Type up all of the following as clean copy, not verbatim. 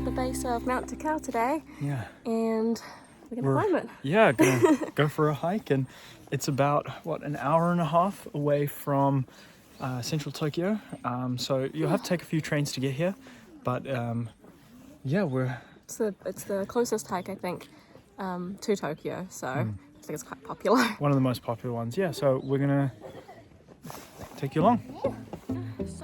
the base of Mount Takao today. Yeah. And we're gonna climb it. Yeah, gonna go for a hike, and it's about, what, an hour and a half away from central Tokyo. So you'll have to take a few trains to get here, but yeah, It's the closest hike, I think, to Tokyo, so I think it's quite popular. one of the most popular ones. Yeah, so we're gonna take you along.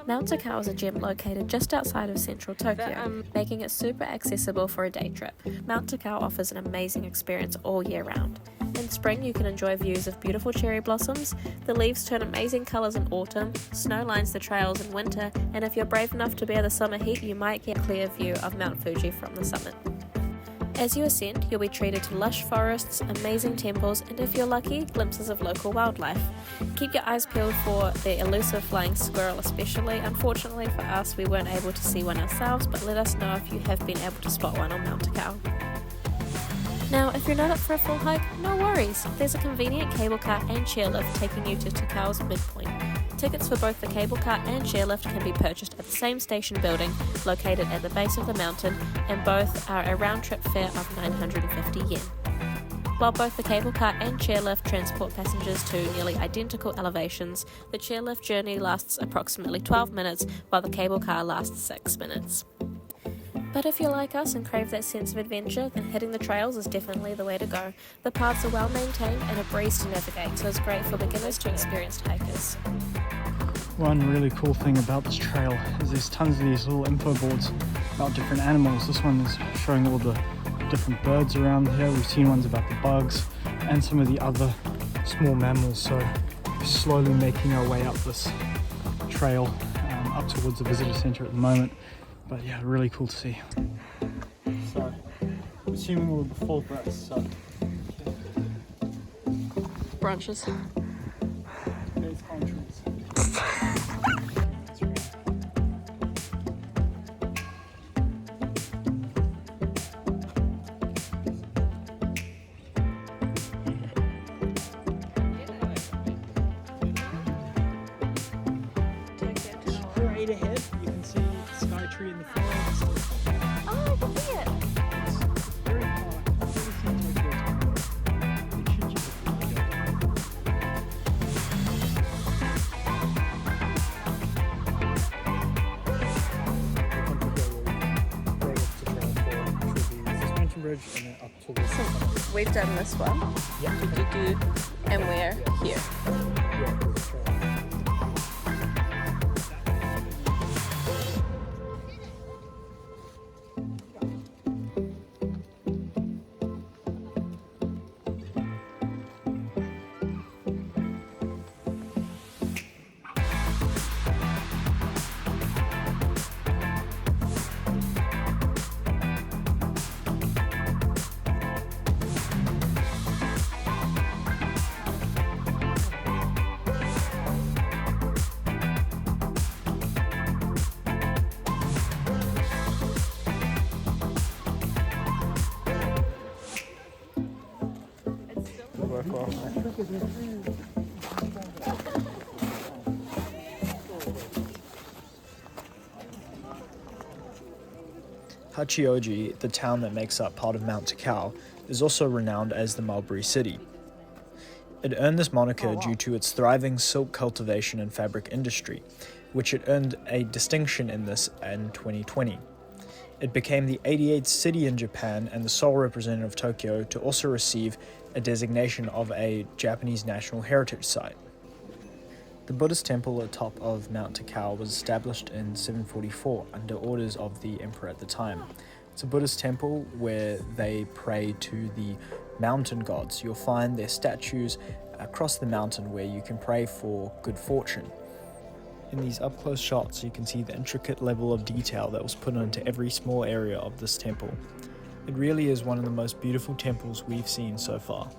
Mount Takao is a gym located just outside of central Tokyo, making it super accessible for a day trip. Mount Takao offers an amazing experience all year round. In spring, you can enjoy views of beautiful cherry blossoms, the leaves turn amazing colours in autumn, snow lines the trails in winter, and if you're brave enough to bear the summer heat, you might get a clear view of Mount Fuji from the summit. As you ascend, you'll be treated to lush forests, amazing temples, and if you're lucky, glimpses of local wildlife. Keep your eyes peeled for the elusive flying squirrel especially. Unfortunately for us, we weren't able to see one ourselves, but let us know if you have been able to spot one on Mount Takao. Now, if you're not up for a full hike, no worries. There's a convenient cable car and chairlift taking you to Takao's midpoint. Tickets for both the cable car and chairlift can be purchased at the same station building located at the base of the mountain, and both are a round-trip fare of 950 yen. While both the cable car and chairlift transport passengers to nearly identical elevations, the chairlift journey lasts approximately 12 minutes while the cable car lasts 6 minutes. But if you're like us and crave that sense of adventure, then hitting the trails is definitely the way to go. The paths are well maintained and a breeze to navigate, so it's great for beginners to experienced hikers. One really cool thing about this trail is there's tons of these little info boards about different animals. This one is showing all the different birds around here. We've seen ones about the bugs and some of the other small mammals. So we're slowly making our way up this trail up towards the visitor center at the moment. But yeah, really cool to see. So, assuming we're full breath, so. Branches. There's contraries. Straight ahead, you can see Sky Tree in the forest. Oh, I can see it. It's very far. I've never seen Tokyo. It should just be bridge and then up to the So we've done this one. Yeah. And we're here. Yeah, it's trail. Hachioji, the town that makes up part of Mount Takao, is also renowned as the Mulberry City. It earned this moniker due to its thriving silk cultivation and fabric industry, which it earned a distinction in this in 2020. It became the 88th city in Japan and the sole representative of Tokyo to also receive a designation of a Japanese National Heritage Site. The Buddhist temple atop of Mount Takao was established in 744 under orders of the emperor at the time. It's a Buddhist temple where they pray to the mountain gods. You'll find their statues across the mountain where you can pray for good fortune. In these up-close shots, you can see the intricate level of detail that was put into every small area of this temple. It really is one of the most beautiful temples we've seen so far.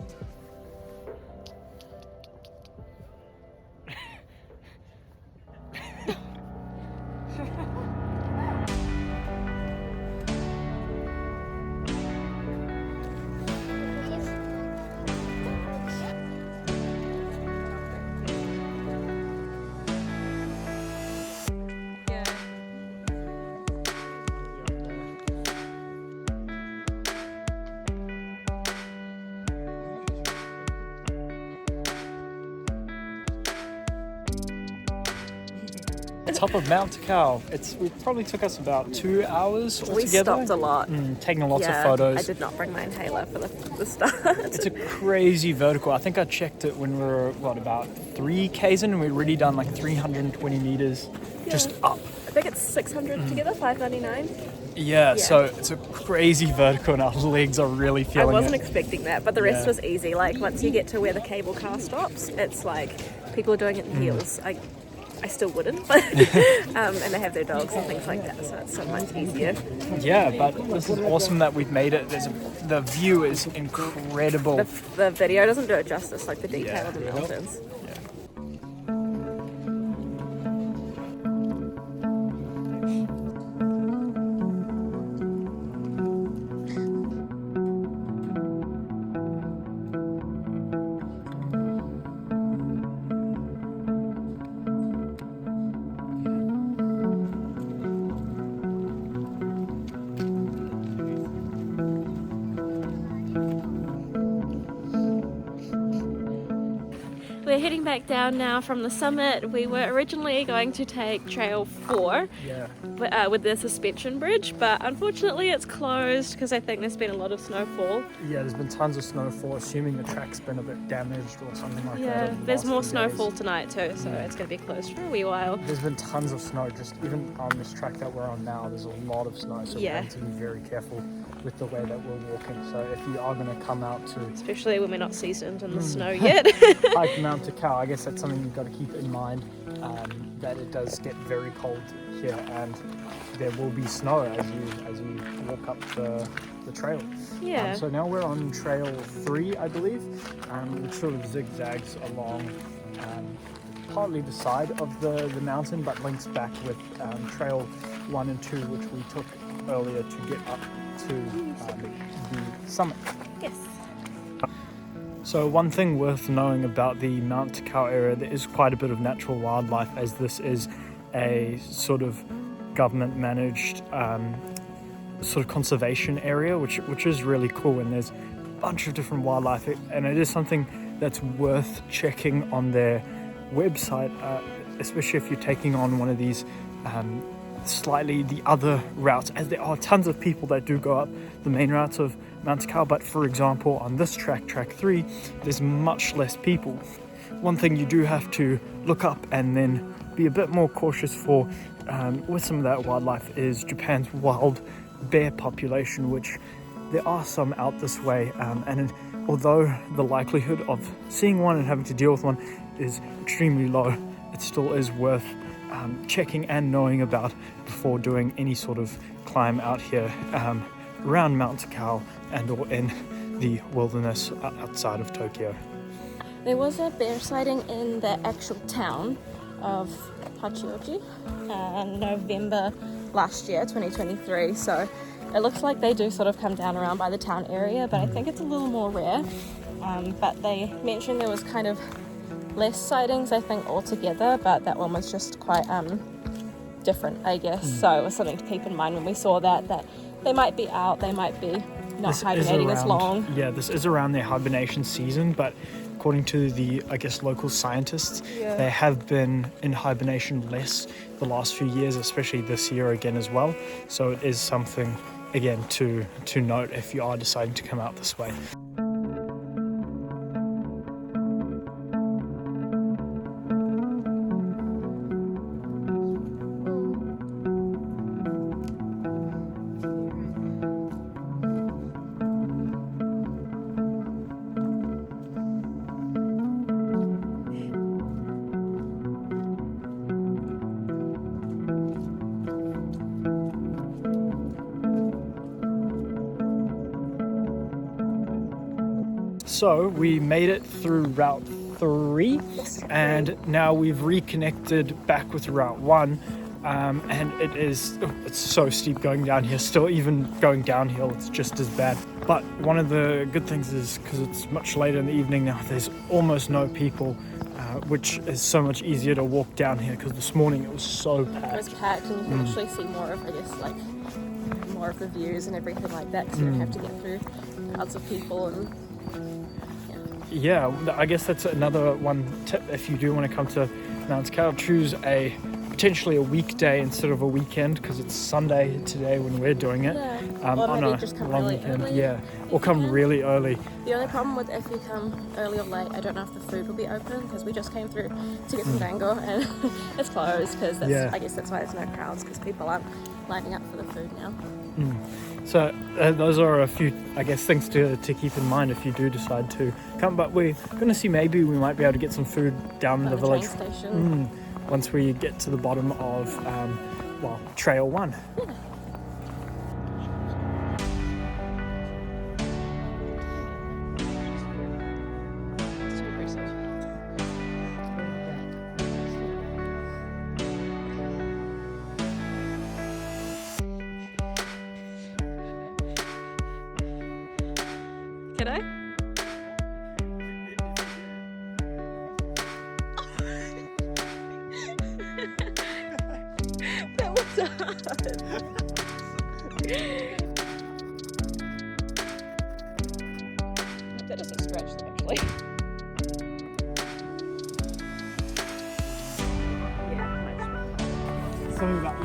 top of Mount Takao. It probably took us about 2 hours altogether. We stopped a lot. Taking lots of photos. I did not bring my inhaler for the start. It's a crazy vertical. I think I checked it when we were, about 3Ks in, and we'd already done like 320 meters just up. I think it's 600 together, 599. Yeah, so it's a crazy vertical and our legs are really feeling it. I wasn't expecting that, but the rest was easy. Like once you get to where the cable car stops, it's like people are doing it in heels. I still wouldn't, but and they have their dogs and things like that, so it's so much easier. Yeah, but this is awesome that we've made it. The view is incredible. The video doesn't do it justice, like the detail of the mountains. We're heading back down now from the summit. We were originally going to take Trail 4 with the suspension bridge, but unfortunately it's closed because I think there's been a lot of snowfall. Yeah, there's been tons of snowfall, assuming the track's been a bit damaged or something like that. Yeah, there's more snowfall tonight too, so it's going to be closed for a wee while. There's been tons of snow, just even on this track that we're on now, there's a lot of snow, so we have to be very careful with the way that we're walking. So if you are going to come out to... Especially when we're not seasoned in the snow yet. Hike Mount Takao, I guess that's something you've got to keep in mind, that it does get very cold here and there will be snow as you walk up the trail. Yeah. So now we're on Trail 3, I believe, which sort of zigzags along partly the side of the mountain, but links back with Trail 1 and 2, which we took earlier to get up to the summit. Yes. So one thing worth knowing about the Mount Takao area, there is quite a bit of natural wildlife, as this is a sort of government managed sort of conservation area, which is really cool, and there's a bunch of different wildlife, and it is something that's worth checking on their website, especially if you're taking on one of these slightly the other routes, as there are tons of people that do go up the main routes of Mount Takao, but for example on this track 3, there's much less people. One thing you do have to look up and then be a bit more cautious for with some of that wildlife is Japan's wild bear population, which there are some out this way, and although the likelihood of seeing one and having to deal with one is extremely low, it still is worth checking and knowing about before doing any sort of climb out here around Mount Takao and or in the wilderness outside of Tokyo. There was a bear sighting in the actual town of Hachioji November last year, 2023, so it looks like they do sort of come down around by the town area, but I think it's a little more rare. But they mentioned there was kind of less sightings, I think, altogether, but that one was just quite different, I guess. So it was something to keep in mind when we saw that they might be out, they might be not hibernating as long. Yeah, this is around their hibernation season, but according to the, I guess, local scientists, they have been in hibernation less the last few years, especially this year again as well. So it is something, again, to note if you are deciding to come out this way. So we made it through Route 3, and now we've reconnected back with Route 1, and it's so steep going down here. Still, even going downhill, it's just as bad. But one of the good things is, because it's much later in the evening now, there's almost no people, which is so much easier to walk down here, because this morning it was so packed. It was packed, and you can actually see more of, I guess, like more of the views and everything like that, because you don't have to get through crowds of people. And yeah, I guess that's another one tip. If you do want to come to Mount Takao, choose a potentially a weekday instead of a weekend, because it's Sunday today when we're doing it. Yeah. Or On maybe a just come long really weekend. early. Yeah, or you come can. really early. The only problem with if you come early or late, I don't know if the food will be open, because we just came through to get some dango and it's closed, because I guess that's why there's no crowds, because people aren't lining up for the food now. So those are a few, I guess, things to keep in mind if you do decide to come. But we're going to see, maybe we might be able to get some food down the village train station. once we get to the bottom of Trail 1. Yeah. It's too aggressive. Can I? That was hard. That doesn't stretch actually. Something about,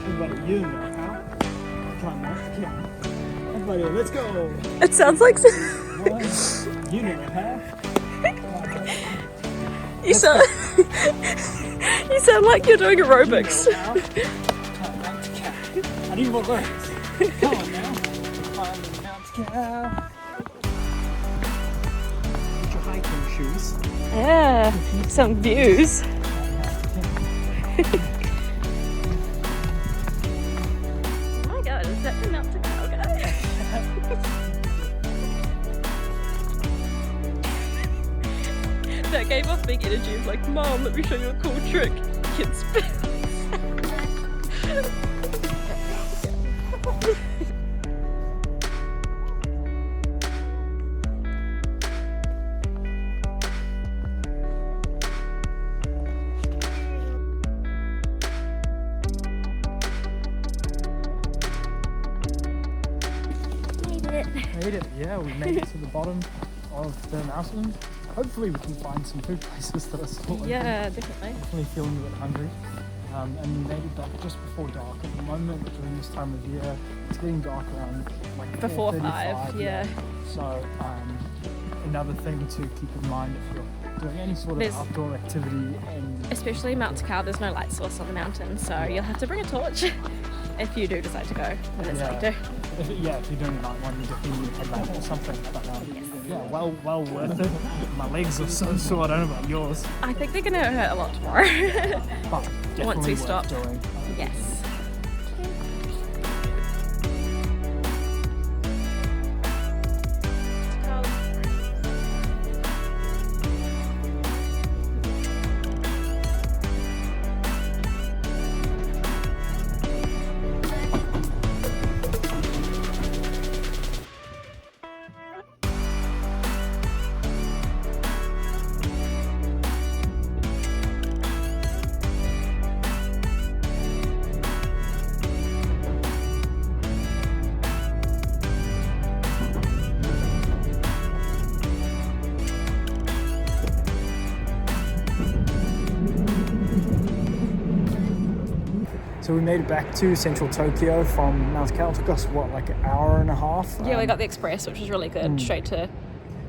everybody, how? Come on, everybody, let's go! It sounds like You know it, huh? you sound you sound like you're doing aerobics. I need more legs. Come on now. Climb the Mount Takao. Get your hiking shoes. Yeah, some views. Oh my god, is that the Mount Takao guy? That gave off big energy. It's like, Mom, let me show you a cool trick. Kids spin. Made it, yeah, we made it to the bottom of the mountain. Hopefully we can find some food places that are still open. Yeah, definitely. Definitely feeling a bit hungry. And we made it dark just before dark. At the moment, during this time of year, it's getting dark around like Before 4:35, 5, yeah. So another thing to keep in mind if you're doing any sort of outdoor activity, and especially Mount Takao, there's no light source on the mountain, so you'll have to bring a torch if you do decide to go when it's later. If you're doing a night one, you definitely need a headlamp or something. But yeah, well worth it. My legs are so sore. I don't know about yours. I think they're gonna hurt a lot tomorrow. But definitely once we worth stop. doing. Yes. So we made it back to central Tokyo from Mount Takao. It took us, like an hour and a half? Yeah, we got the express, which was really good, straight to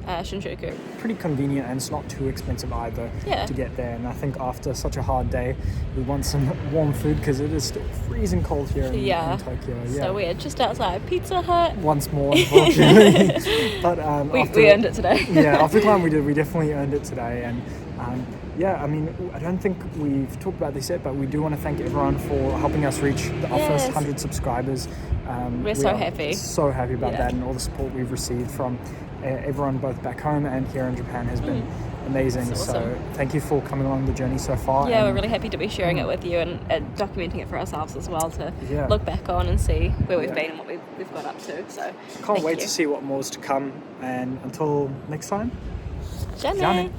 Shinjuku. Pretty convenient, and it's not too expensive either to get there. And I think after such a hard day, we want some warm food, because it is still freezing cold here in Tokyo. Yeah. So we're just outside Pizza Hut. Once more, unfortunately. But we earned it today. Yeah, after the climb we did, we definitely earned it today. And I mean, I don't think we've talked about this yet, but we do want to thank everyone for helping us reach our first 100 subscribers. We're so happy. So happy about that, and all the support we've received from everyone both back home and here in Japan has been amazing. Awesome. So thank you for coming along the journey so far. Yeah, we're really happy to be sharing it with you, and documenting it for ourselves as well, to Yeah. look back on and see where we've been and what we've got up to. So Can't wait to see what more's to come, and until next time. Jane.